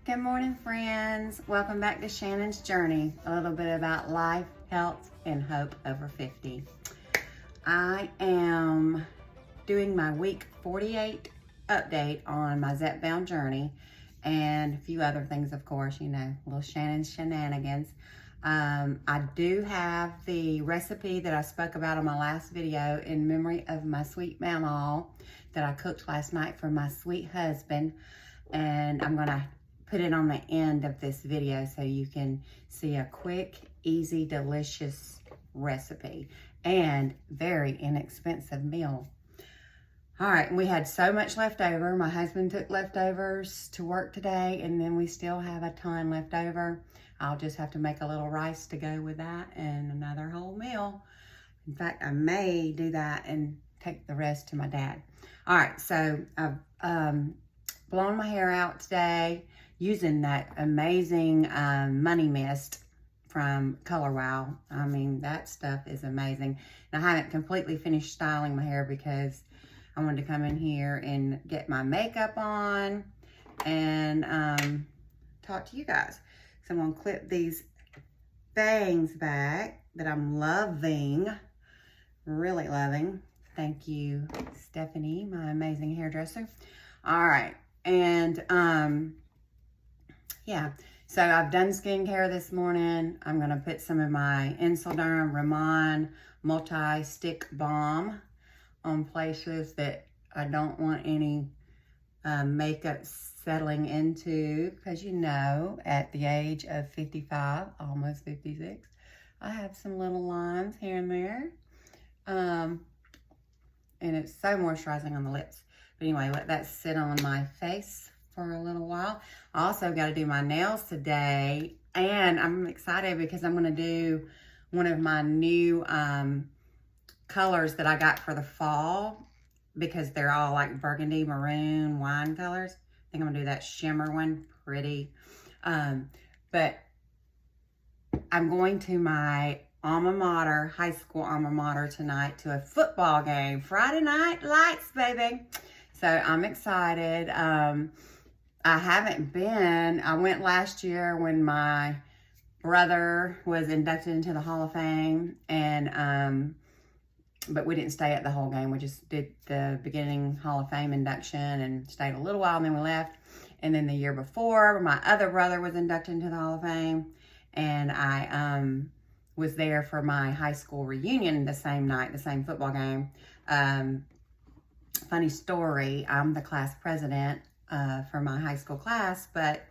Good morning, friends. Welcome back to Shannon's Journey. A little bit about life, health, and hope over 50. I am doing my week 48 update on my Zepbound journey and a few other things, of course, you know, little Shannon's shenanigans. I do have the recipe that I spoke about on my last video in memory of my sweet mamaw that I cooked last night for my sweet husband. And I'm gonna put it on the end of this video so you can see a quick, easy, delicious recipe and very inexpensive meal. All right, we had so much left over. My husband took leftovers to work today, and then we still have a ton left over. I'll just have to make a little rice to go with that and another whole meal. In fact, I may do that and take the rest to my dad. All right, so I've blown my hair out today using that amazing money mist from Color Wow. I mean, that stuff is amazing. And I haven't completely finished styling my hair because I wanted to come in here and get my makeup on and talk to you guys. So I'm gonna clip these bangs back that I'm loving, really loving. Thank you, Stephanie, my amazing hairdresser. All right, and yeah, so I've done skincare this morning. I'm gonna put some of my Insulderm Ramon multi-stick balm on places that I don't want any makeup settling into, because you know, at the age of 55, almost 56, I have some little lines here and there. And it's so moisturizing on the lips. But anyway, let that sit on my face for a little while. I also got to do my nails today, and I'm excited because I'm going to do one of my new colors that I got for the fall, because they're all like burgundy maroon wine colors. I think I'm going to do that shimmer one, pretty. But I'm going to my alma mater, high school alma mater tonight, to a football game. Friday night lights, baby. So I'm excited. I haven't been. I went last year when my brother was inducted into the Hall of Fame, and but we didn't stay at the whole game. We just did the beginning Hall of Fame induction and stayed a little while, and then we left. And then the year before, my other brother was inducted into the Hall of Fame, and I was there for my high school reunion the same night, the same football game. Funny story, I'm the class president for my high school class, but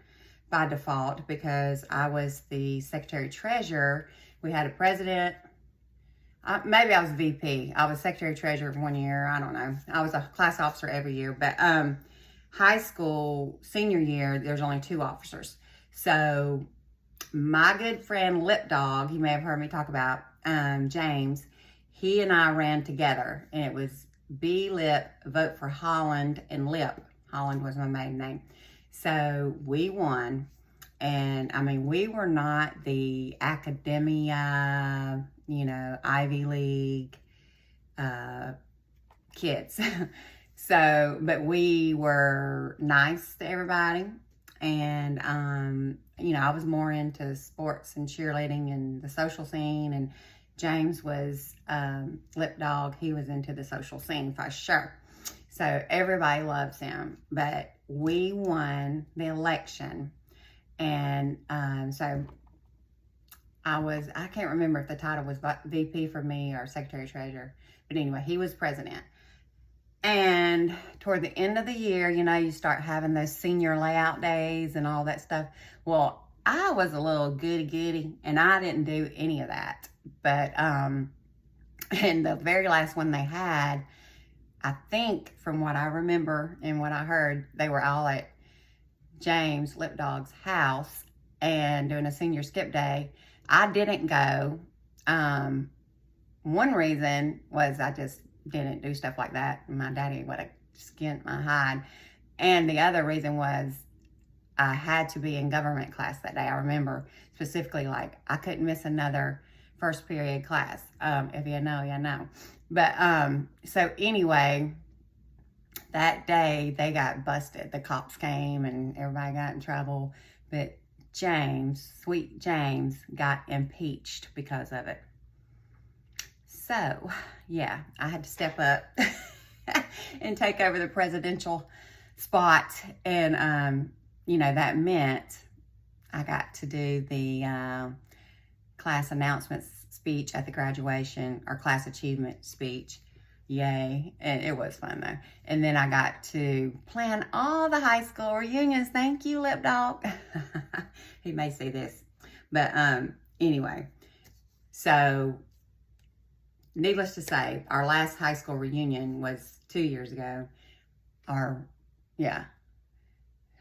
by default, because I was the secretary treasurer. We had a president, maybe I was VP. I was secretary treasurer for 1 year, I don't know. I was a class officer every year, but high school senior year, there's only 2 officers. So my good friend Lip Dog, you may have heard me talk about, James, he and I ran together, and it was Be Lip, vote for Holland, and Lip. Holland was my maiden name. So we won, and I mean, we were not the academia, you know, Ivy League kids. So, but we were nice to everybody, and you know, I was more into sports and cheerleading and the social scene, and James was Lip Dog. He was into the social scene for sure. So everybody loves him, but we won the election. And so I can't remember if the title was VP for me or secretary treasurer, but anyway, he was president. And toward the end of the year, you know, you start having those senior layout days and all that stuff. Well, I was a little goody, and I didn't do any of that. But, and the very last one they had, I think from what I remember and what I heard, they were all at James Lip Dog's house and doing a senior skip day. I didn't go. One reason was I just didn't do stuff like that. My daddy would have skinned my hide. And the other reason was I had to be in government class that day. I remember specifically, like, I couldn't miss another first period class. If you know, you know. But so anyway, that day they got busted. The cops came and everybody got in trouble. But James, sweet James, got impeached because of it. So, yeah, I had to step up and take over the presidential spot. And, you know, that meant I got to do the class announcements speech at the graduation, or class achievement speech. Yay. And it was fun though. And then I got to plan all the high school reunions. Thank you, Lip Dog. He may see this. But anyway, so needless to say, our last high school reunion was 2 years ago. Or, yeah.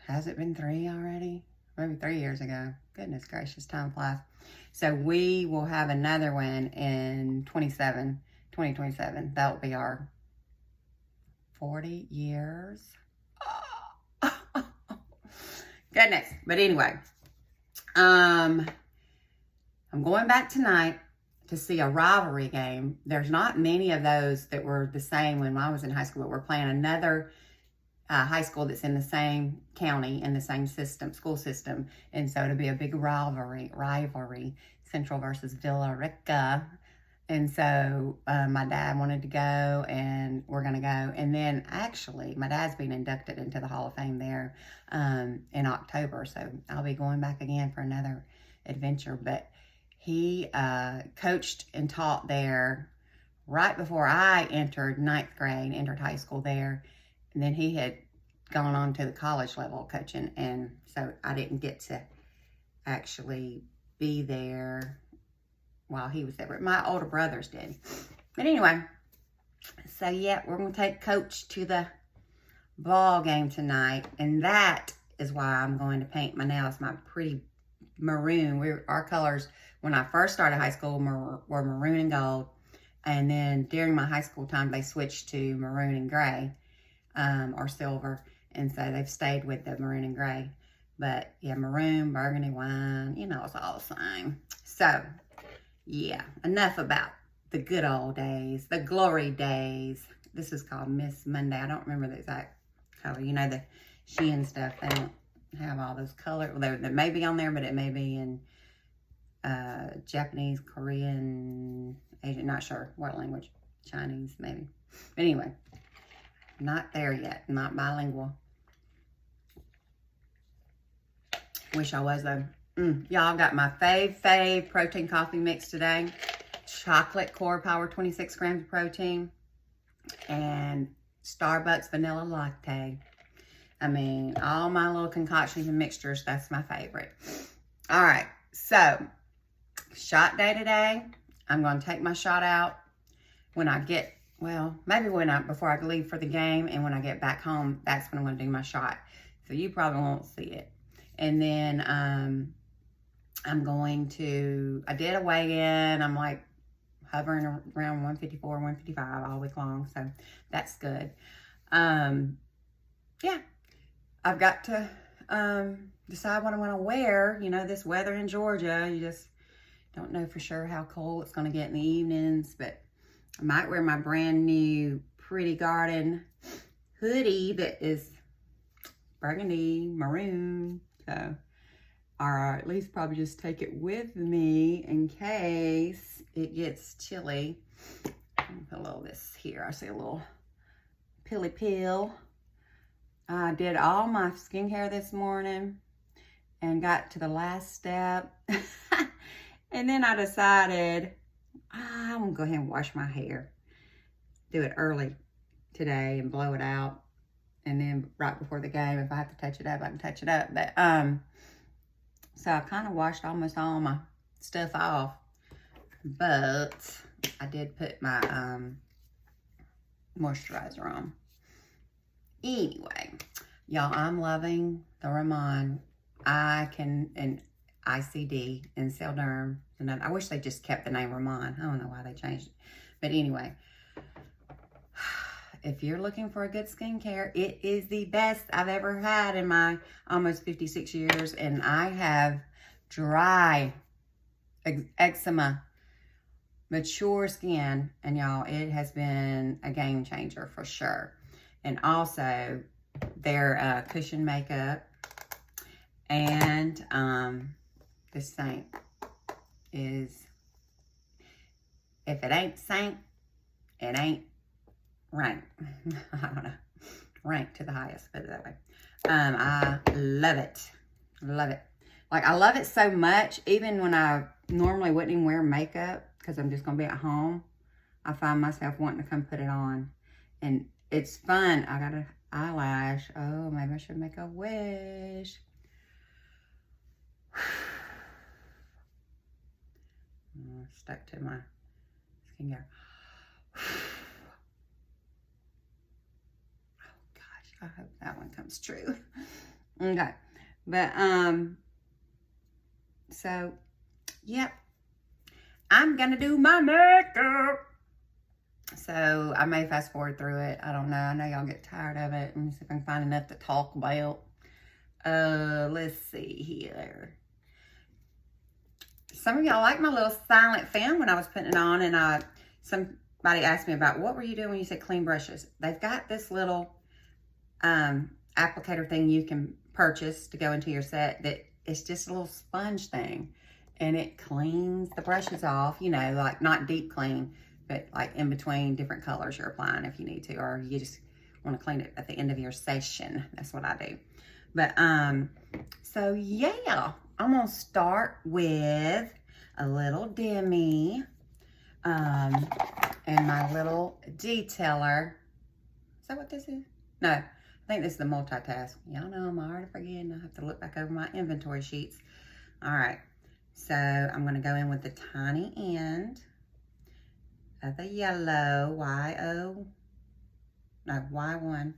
Has it been 3 already? Maybe 3 years ago. Goodness gracious, time flies. So we will have another one in 2027. That will be our 40 years. Oh. Goodness. But anyway, I'm going back tonight to see a rivalry game. There's not many of those that were the same when I was in high school, but we're playing another high school that's in the same county, in the same school system. And so it'll be a big rivalry, Central versus Villa Rica. And so my dad wanted to go, and we're going to go. And then actually, my dad's been inducted into the Hall of Fame there in October. So I'll be going back again for another adventure. But he coached and taught there right before I entered ninth grade, entered high school there. And then he had gone on to the college level coaching. And so I didn't get to actually be there while he was there. But my older brothers did. But anyway, so yeah, we're going to take Coach to the ball game tonight. And that is why I'm going to paint my nails my pretty maroon. Our colors, when I first started high school, were maroon and gold. And then during my high school time, they switched to maroon and gray. Or silver, and so they've stayed with the maroon and gray. But yeah, maroon, burgundy, wine, you know, it's all the same. So yeah, enough about the good old days, the glory days. This is called Miss Monday. I don't remember the exact color. You know, the Shein stuff, they don't have all those colors. Well, they may be on there, but it may be in Japanese, Korean, Asian, not sure what language, Chinese maybe. But anyway, not there yet, not bilingual. Wish I was though. Y'all, got my fave protein coffee mix today. Chocolate Core Power, 26 grams of protein. And Starbucks Vanilla Latte. I mean, all my little concoctions and mixtures, that's my favorite. All right, so shot day today. I'm going to take my shot out when I get, well, maybe before I leave for the game, and when I get back home, that's when I'm going to do my shot. So you probably won't see it. And then I'm going to, I did a weigh-in. I'm like hovering around 154, 155 all week long. So that's good. Yeah, I've got to decide what I'm going to wear. You know, this weather in Georgia, you just don't know for sure how cold it's going to get in the evenings. But I might wear my brand new Pretty Garden hoodie that is burgundy, maroon. So, or at least probably just take it with me in case it gets chilly. I'll put a little of this here. I see a little pilly pill. I did all my skincare this morning and got to the last step. And then I decided I'm going to go ahead and wash my hair. Do it early today and blow it out. And then right before the game, if I have to touch it up, I can touch it up. But so I kind of washed almost all my stuff off. But I did put my moisturizer on. Anyway, y'all, I'm loving the Ramon. And ICD and Celderm. And I wish they just kept the name Ramon. I don't know why they changed it. But anyway, if you're looking for a good skincare, it is the best I've ever had in my almost 56 years. And I have dry eczema, mature skin. And y'all, it has been a game changer for sure. and also their cushion makeup. And this Seint is, if it ain't Seint, it ain't rank. I don't know. Rank to the highest, put it that way. I love it. Love it. Like, I love it so much, even when I normally wouldn't even wear makeup because I'm just going to be at home, I find myself wanting to come put it on. And it's fun. I got an eyelash. Oh, maybe I should make a wish. Stuck to my skin here. Oh gosh, I hope that one comes true. Okay, but so yep, I'm gonna do my makeup. So I may fast forward through it. I don't know. I know y'all get tired of it. Let me see if I can find enough to talk about. Let's see here. Some of y'all like my little silent film when I was putting it on, and somebody asked me about, what were you doing when you said clean brushes? They've got this little applicator thing you can purchase to go into your set that it's just a little sponge thing, and it cleans the brushes off, you know, like not deep clean, but like in between different colors you're applying if you need to, or you just want to clean it at the end of your session. That's what I do. But so yeah, I'm gonna start with a little Demi and my little detailer. Is that what this is? No, I think this is the multitask. Y'all know I'm already forgetting. I have to look back over my inventory sheets. All right, so I'm gonna go in with the tiny end of the yellow, Y1,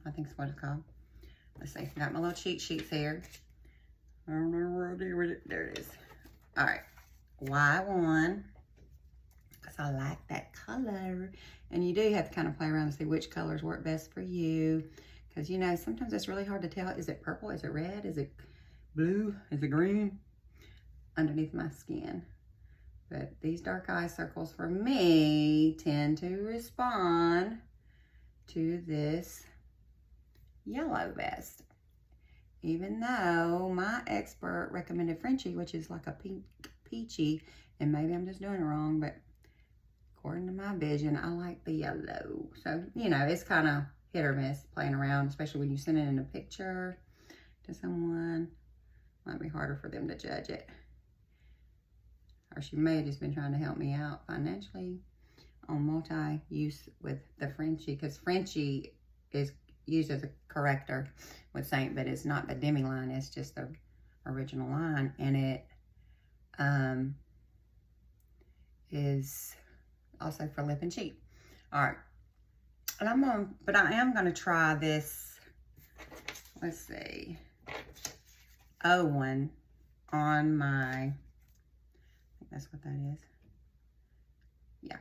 I think is what it's called. Let's see, got my little cheat sheets here. I don't know where there it is. All right, Y1, because I like that color. And you do have to kind of play around and see which colors work best for you. Because, you know, sometimes it's really hard to tell. Is it purple? Is it red? Is it blue? Is it green? Underneath my skin. But these dark eye circles for me tend to respond to this yellow vest. Even though my expert recommended Frenchie, which is like a pink peachy, and maybe I'm just doing it wrong, but according to my vision, I like the yellow. So, you know, it's kind of hit or miss playing around, especially when you send it in a picture to someone. Might be harder for them to judge it. Or she may have just been trying to help me out financially on multi-use with the Frenchie, because Frenchie is used as a corrector with Seint, but it's not the Demi line, it's just the original line, and it is also for lip and cheek. All right, and I am gonna try this, let's see, O1 on my, I think that's what that is. Yeah.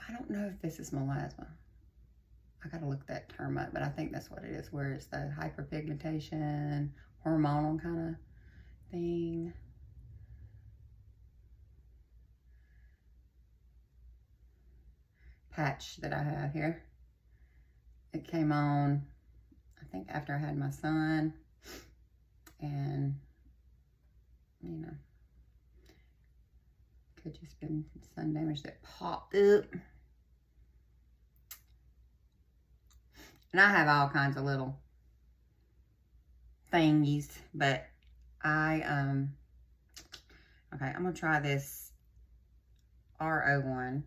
I don't know if this is melasma. I gotta look that term up, but I think that's what it is, where it's the hyperpigmentation, hormonal kind of thing. Patch that I have here. It came on, I think, after I had my son, and, you know, could just been sun damage that popped up. And I have all kinds of little thingies, but okay, I'm gonna try this R01.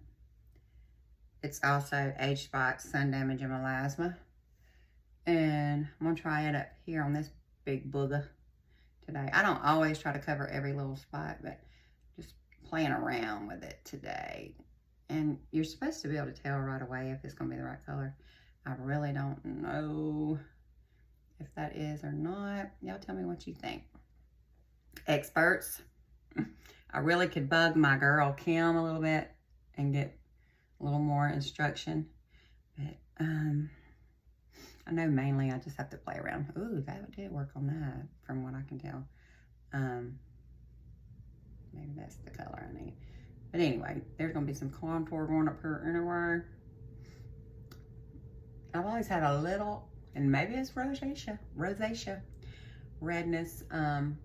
It's also age spot, sun damage, and melasma. And I'm gonna try it up here on this big booger today. I don't always try to cover every little spot, but just playing around with it today. And you're supposed to be able to tell right away if it's gonna be the right color. I really don't know if that is or not. Y'all tell me what you think. Experts. I really could bug my girl Kim a little bit and get a little more instruction. But I know mainly I just have to play around. Ooh, that did work on that from what I can tell. Maybe that's the color I need. But anyway, there's gonna be some contour going up here anyway. I've always had a little, and maybe it's rosacea redness along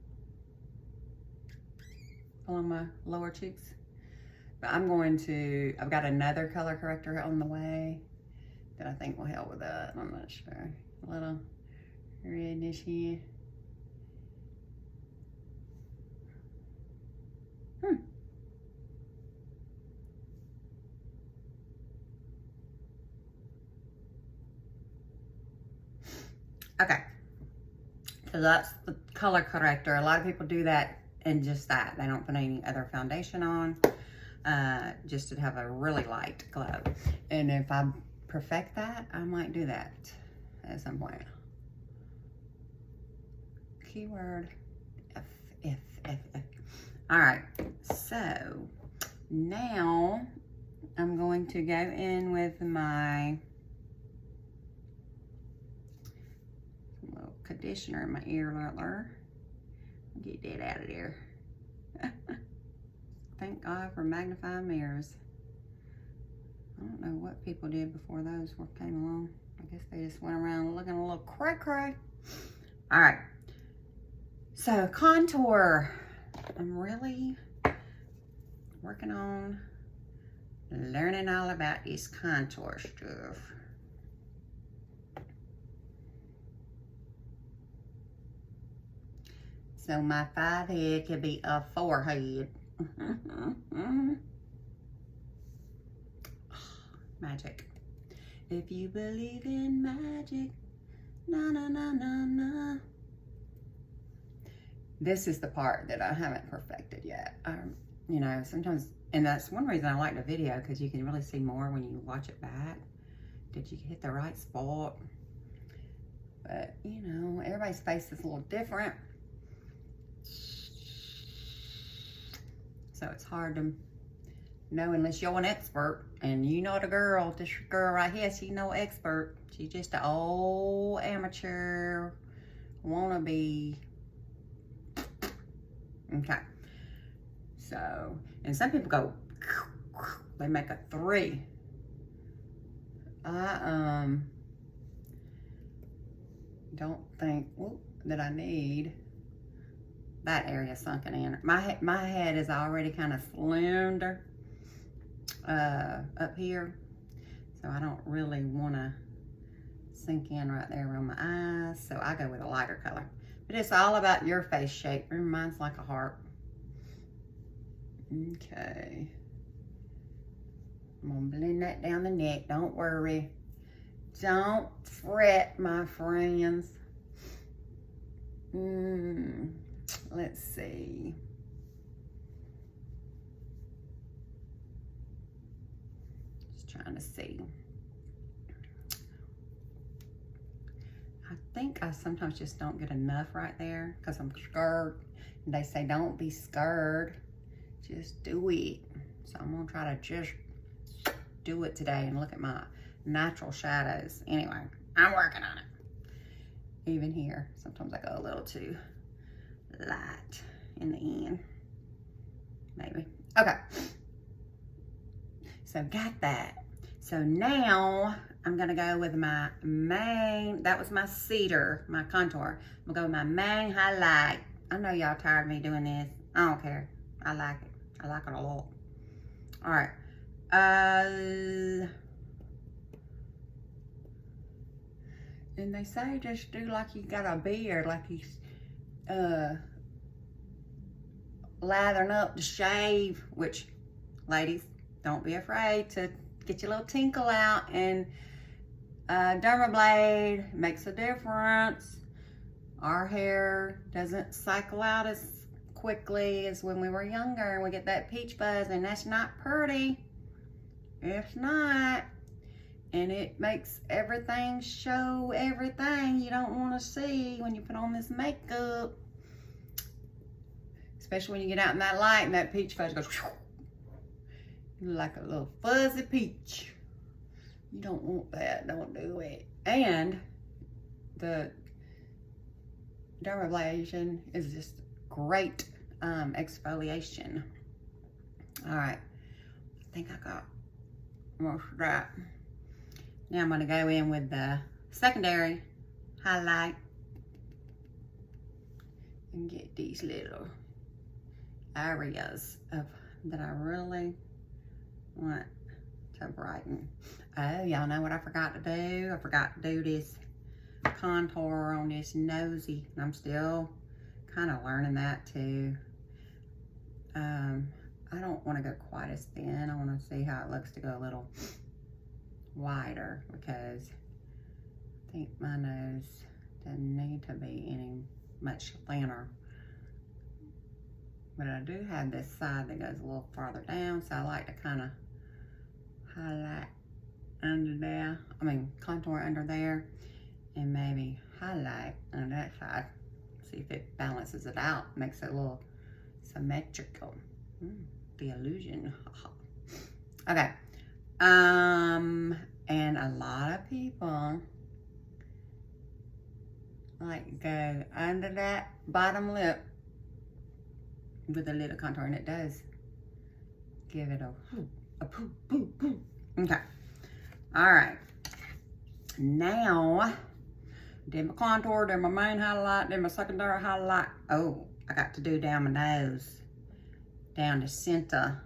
my lower cheeks. But I've got another color corrector on the way that I think will help with that. I'm not sure. A little redness here. Okay, so that's the color corrector. A lot of people do that and just that. They don't put any other foundation on, just to have a really light glow. And if I perfect that, I might do that at some point. Keyword F. All right, so now I'm going to go in with my little conditioner in my ear leather. Get that out of there. Thank God for magnifying mirrors. I don't know what people did before those came along. I guess they just went around looking a little cray-cray. All right, so contour. I'm really working on learning all about this contour stuff. So my 5 head could be a 4 head. Magic. If you believe in magic, na na na na na. This is the part that I haven't perfected yet. You know, sometimes, and that's one reason I like the video, because you can really see more when you watch it back. Did you hit the right spot? But, you know, everybody's face is a little different. So it's hard to know unless you're an expert. And you know the girl, this girl right here, she's no expert. She's just an old amateur wannabe. Okay. So, and some people go, they make a 3. I don't think that I need that area sunken in. My head is already kind of slimmed up here, so I don't really want to sink in right there around my eyes. So I go with a lighter color. But it's all about your face shape. Mine's like a heart. Okay. I'm gonna blend that down the neck. Don't worry. Don't fret, my friends. Let's see. Just trying to see. I think I sometimes just don't get enough right there because I'm scared. And they say don't be scared. Just do it. So I'm gonna try to just do it today and look at my natural shadows. Anyway, I'm working on it. Even here, sometimes I go a little too light in the end. Maybe. Okay. So got that. So now I'm gonna go with my main, that was my cedar, my contour. I'm gonna go with my main highlight. I know y'all tired of me doing this. I don't care. I like it. I like it a lot. All right. And they say just do like you got a beard, like you lathering up to shave, which, ladies, don't be afraid to get your little tinkle out, and dermablade makes a difference. Our hair doesn't cycle out as quickly as when we were younger and we get that peach fuzz, and that's not pretty. It's not. And it makes everything show everything you don't want to see when you put on this makeup. Especially when you get out in that light and that peach fuzz goes like a little fuzzy peach. You don't want that. Don't do it. And the dermablation is just great exfoliation. All right. I think I got most of that. Now I'm gonna go in with the secondary highlight and get these little areas that I really want to brighten. Oh, y'all know what I forgot to do? I forgot to do this contour on this nosy. And I'm still kind of learning that too. I don't want to go quite as thin. I want to see how it looks to go a little wider, because I think my nose doesn't need to be any much thinner. But I do have this side that goes a little farther down, so I like to kind of highlight under there. I mean, contour under there, and maybe highlight on that side. See if it balances it out, makes it a little symmetrical. The illusion. Okay. And a lot of people like go under that bottom lip with a little contour, and it does give it a poo, poo, poo. Okay. All right. Now, did my contour, did my main highlight, did my secondary highlight. Oh, I got to do down my nose, down the center.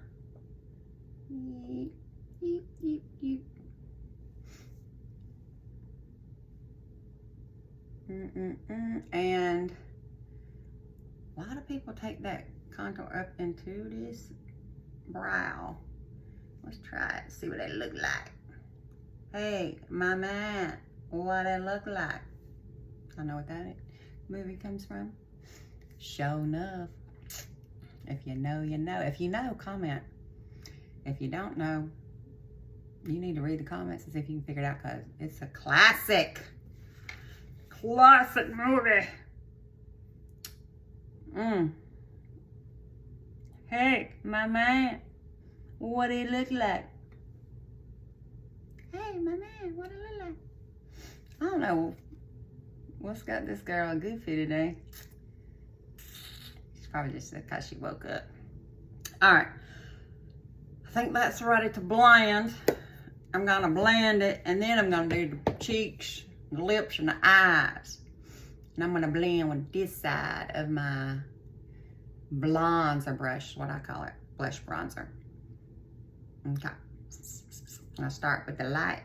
And a lot of people take that contour up into this brow. Let's try it, see what it look like. Hey, my man, what it look like? I know what that movie comes from. Show enough. If you know, you know. If you know, comment. If you don't know, you need to read the comments and see if you can figure it out, because it's a classic. Classic movie. Hey, my man, what it look like? Hey, my man, what it look like? I don't know what's got this girl goofy today. It's probably just because she woke up. All right, I think that's ready to blend. I'm gonna blend it, and then I'm gonna do the cheeks, the lips, and the eyes. And I'm gonna blend with this side of my bronzer brush, what I call it, blush bronzer. Okay, I'll start with the light.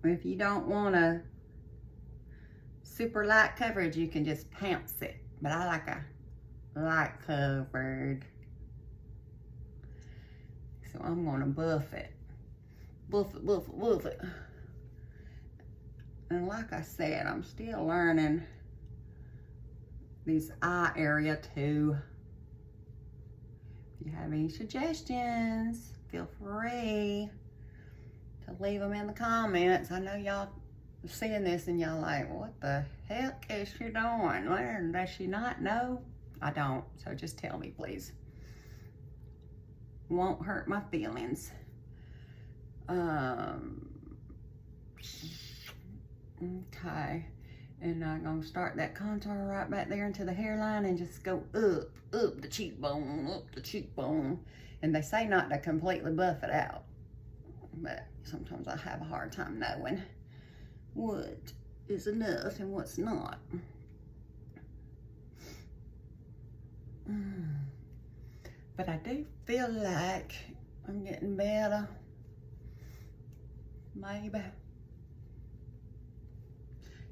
If you don't want a super light coverage, you can just pounce it, but I like a light covered. So I'm gonna buff it. Buff it, buff it, buff it. And like I said, I'm still learning these eye area too. If you have any suggestions, feel free to leave them in the comments. I know y'all seeing this and y'all like, what the heck is she doing? Where does she not know? I don't, so just tell me, please. Won't hurt my feelings. Okay, and I'm gonna start that contour right back there into the hairline and just go up the cheekbone, And they say not to completely buff it out, but sometimes I have a hard time knowing what is enough and what's not. But I do feel like I'm getting better. Maybe.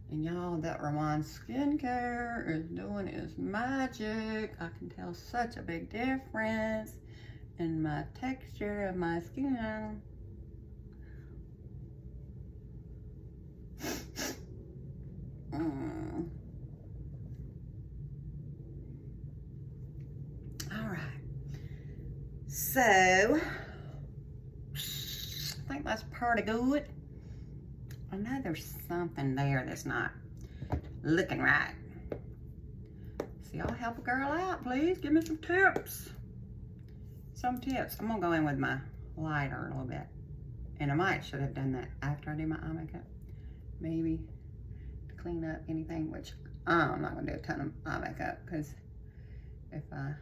And y'all, that Ramon skincare is doing its magic. I can tell such a big difference in my texture of my skin. All right. So, I think that's pretty good. I know there's something there that's not looking right. So y'all help a girl out, please. Give me some tips. Some tips. I'm gonna go in with my lighter a little bit. And I might should have done that after I do my eye makeup. Maybe to clean up anything, which I'm not gonna do a ton of eye makeup because if I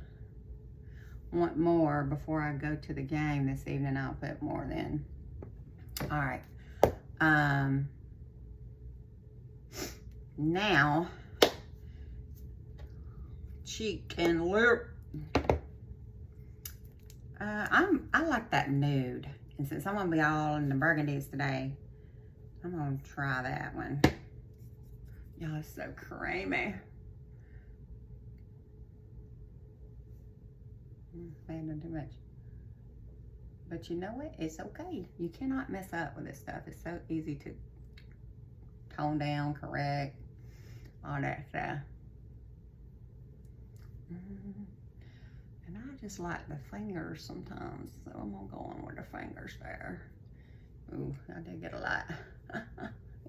want more before I go to the game this evening, I'll put more then. All right. Now, cheek and lip. I like that nude. And since I'm gonna be all in the burgundies today, I'm gonna try that one. Y'all, it's so creamy. Maybe too much. But you know what? It's okay. You cannot mess up with this stuff. It's so easy to tone down, correct, all that stuff. And I just like the fingers sometimes, so I'm gonna go on with the fingers there. Ooh, I did get a lot.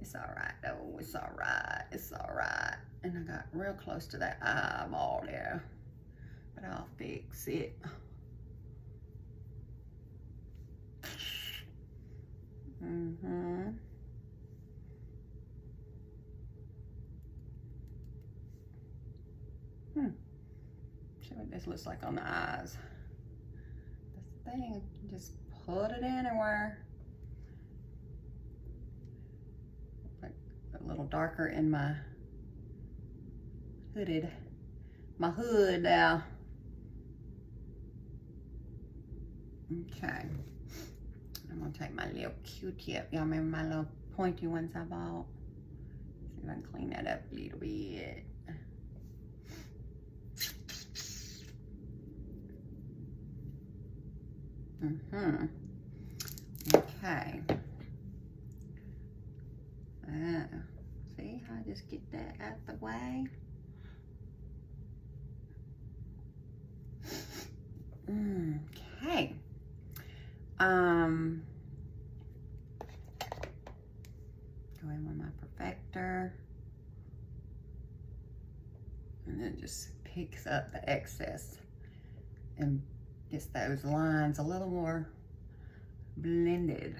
It's all right though, it's all right, it's all right. And I got real close to that eyeball there, but I'll fix it. See what this looks like on the eyes. This thing, just put it anywhere. Like a little darker in my hood now. Okay. I'm gonna take my little Q-tip. Y'all remember my little pointy ones I bought? See if I can clean that up a little bit. Okay. See how I just get that out the way? Okay. Go in with my perfector. And then just picks up the excess and gets those lines a little more blended.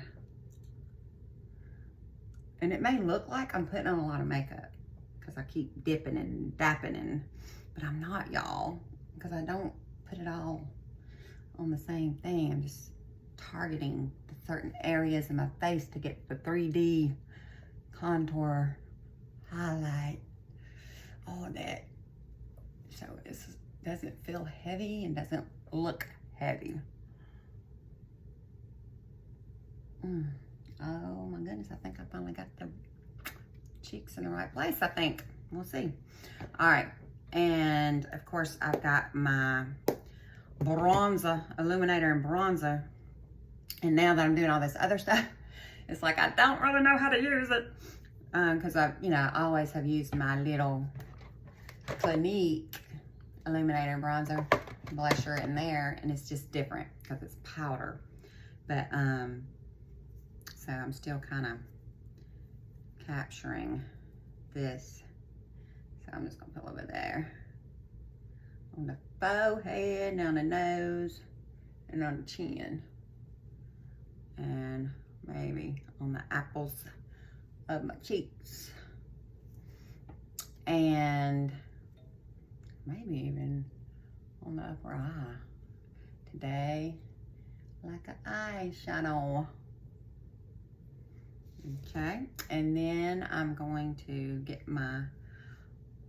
And it may look like I'm putting on a lot of makeup because I keep dipping and dapping, but I'm not, y'all, because I don't put it all on the same thing. I'm just targeting the certain areas in my face to get the 3D contour, highlight, all of that. So it doesn't feel heavy and doesn't look heavy. Oh my goodness, I think I finally got the cheeks in the right place, I think. We'll see. All right, and of course I've got my bronzer, illuminator and bronzer. And now that I'm doing all this other stuff, it's like I don't really know how to use it. Because I always have used my little Clinique illuminator and bronzer blusher in there, and it's just different because it's powder. But so I'm still kind of capturing this. So I'm just gonna put a little bit there on the forehead, down the nose, and on the chin, and maybe on the apples of my cheeks, and maybe even on the upper eye today, like an eyeshadow. Okay, and then I'm going to get my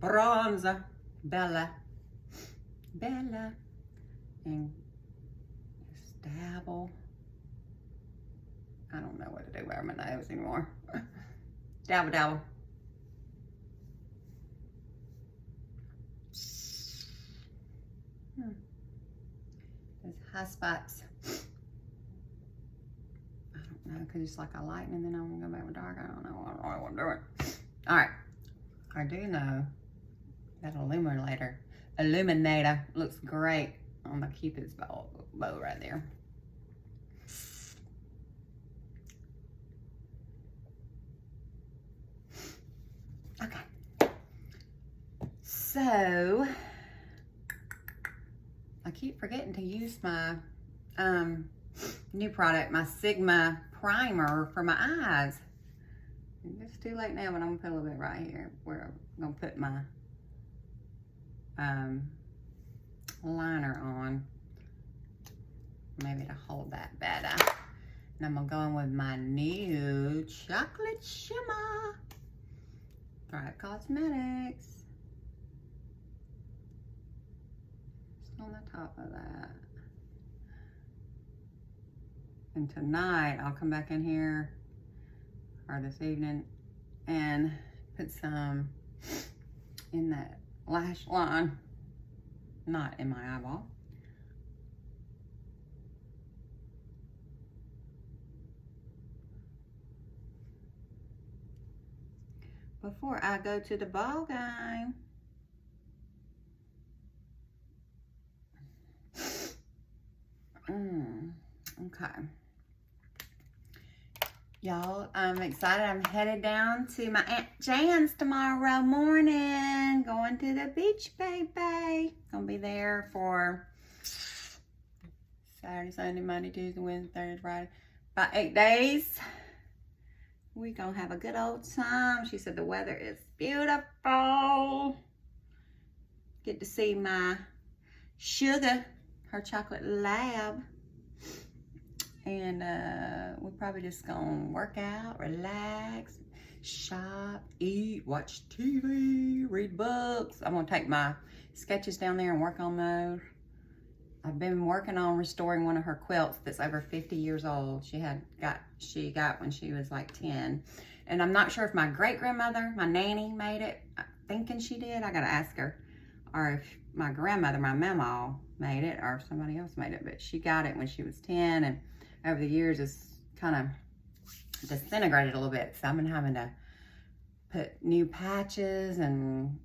bronzer, Bella, and just dabble. I don't know what to do with my nose anymore. Dabble. Those high spots. I don't know, because it's like a light and then I'm gonna go back with dark. I don't know. I don't know what I'm doing. All right. I do know that illuminator looks great on the Cupid's bow right there. Okay. So I keep forgetting to use my new product, my Sigma primer for my eyes. It's too late now, but I'm gonna put a little bit right here where I'm gonna put my liner on. maybe to hold that better. And I'm gonna go in with my new chocolate shimmer. Seint Cosmetics. Just on the top of that. And tonight, I'll come back in here, or this evening, and put some in that lash line, not in my eyeball. Before I go to the ball game. Okay. Y'all, I'm excited. I'm headed down to my Aunt Jan's tomorrow morning. Going to the beach, baby. Gonna be there for Saturday, Sunday, Monday, Tuesday, Wednesday, Thursday, Friday. About 8 days. We gonna have a good old time. She said the weather is beautiful. Get to see my Sugar, her chocolate lab. And we're probably just gonna work out, relax, shop, eat, watch TV, read books. I'm gonna take my sketches down there and work on those. I've been working on restoring one of her quilts that's over 50 years old. She got when she was like 10. And I'm not sure if my great-grandmother, my nanny, made it. I'm thinking she did. I gotta ask her. Or if my grandmother, my mama, made it, or if somebody else made it. But she got it when she was 10, and over the years it's kind of disintegrated a little bit. So I've been having to put new patches and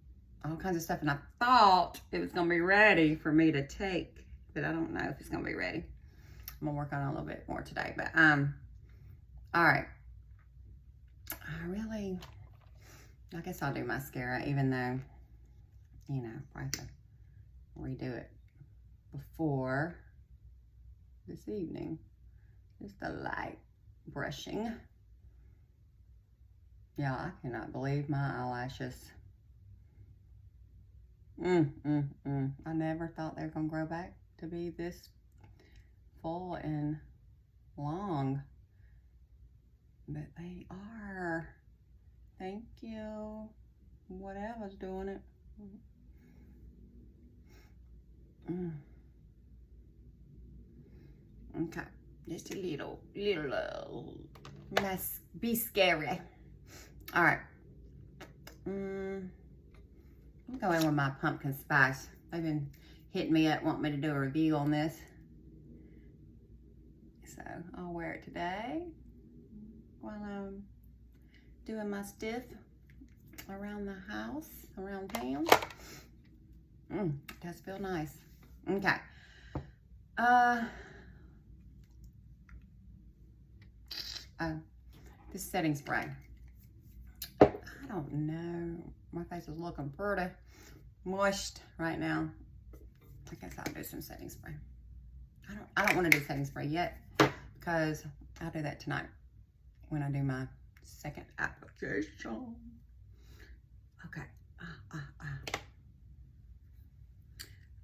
all kinds of stuff. And I thought it was gonna be ready for me to take, but I don't know if it's gonna be ready. I'm gonna work on it a little bit more today. But all right. I guess I'll do mascara, even though, you know, I have to redo it before this evening. Just a light brushing. Yeah, I cannot believe my eyelashes. I never thought they were gonna grow back to be this full and long, but they are. Thank you. Whatever's doing it. Okay, just a little mess. Be scary. All right. I'm going with my pumpkin spice. They've been hitting me up, wanting me to do a review on this. So I'll wear it today while I'm doing my stuff around the house, around town. It does feel nice. Okay. This setting spray. I don't know. My face is looking pretty moist right now. I guess I'll do some setting spray. I don't want to do setting spray yet because I'll do that tonight when I do my second application. Okay.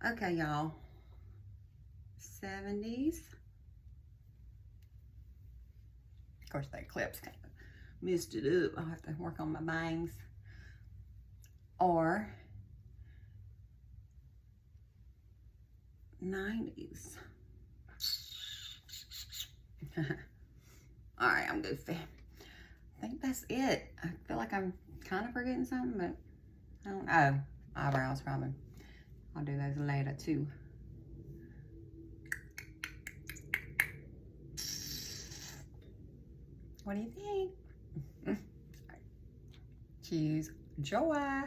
Okay, y'all. 70s. Of course, that clip's kind of messed it up. I'll have to work on my bangs. Or 90s. All right, I'm goofy. I think that's it. I feel like I'm kind of forgetting something, but I don't know. Eyebrows, probably. I'll do those later, too. What do you think? Choose joy.